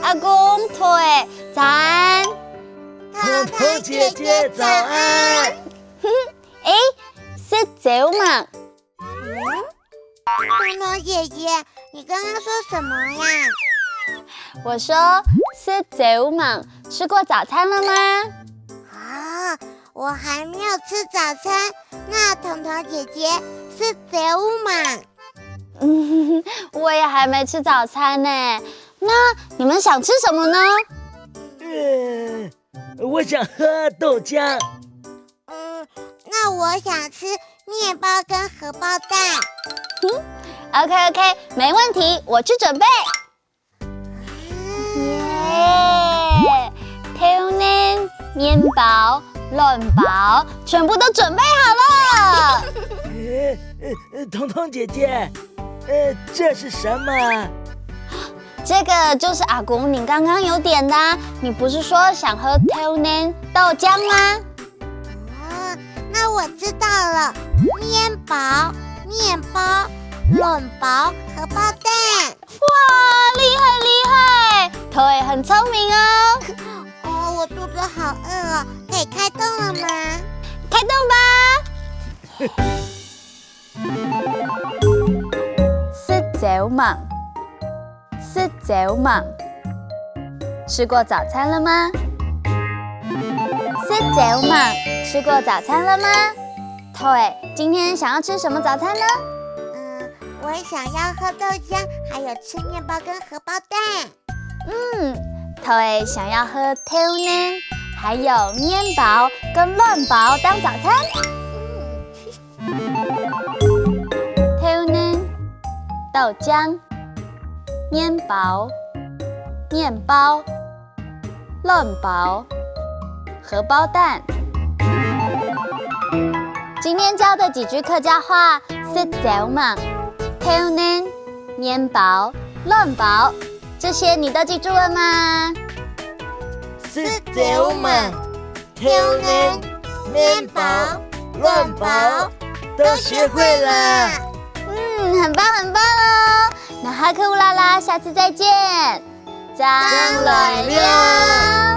阿公、腿，早安！彤彤姐姐早安！哎，是早嘛？彤彤姐姐，你刚刚说什么呀？我说是早嘛，吃过早餐了吗？啊，我还没有吃早餐。那彤彤姐姐是早嘛？我也还没吃早餐呢。那你们想吃什么呢？我想喝豆浆。那我想吃面包跟荷包蛋。OK， 没问题，我去准备。耶！挑呢，面包、卵包，全部都准备好了。彤彤姐姐，这是什么？这个就是阿公你刚刚有点的啊，你不是说想喝挑呢豆浆吗？那我知道了，面包、卵包、荷包蛋。哇，厉害厉害，头也很聪明哦。我肚子好饿哦，可以开动了吗？开动吧。是早嘛？是早嘛？吃过早餐了吗？是早嘛？吃过早餐了吗？腿，今天想要吃什么早餐呢？我想要喝豆浆，还有吃面包跟荷包蛋。腿想要喝挑呢，还有面包跟卵包当早餐。挑呢，豆浆，面包，卵包，荷包蛋。今天教的几句客家话是早嘛、挑呢、面包、卵包，这些你都记住了吗？是早嘛、挑呢、面包、卵包，都学会了。很棒很棒哦！那哈克乌拉拉，下次再见，张来了。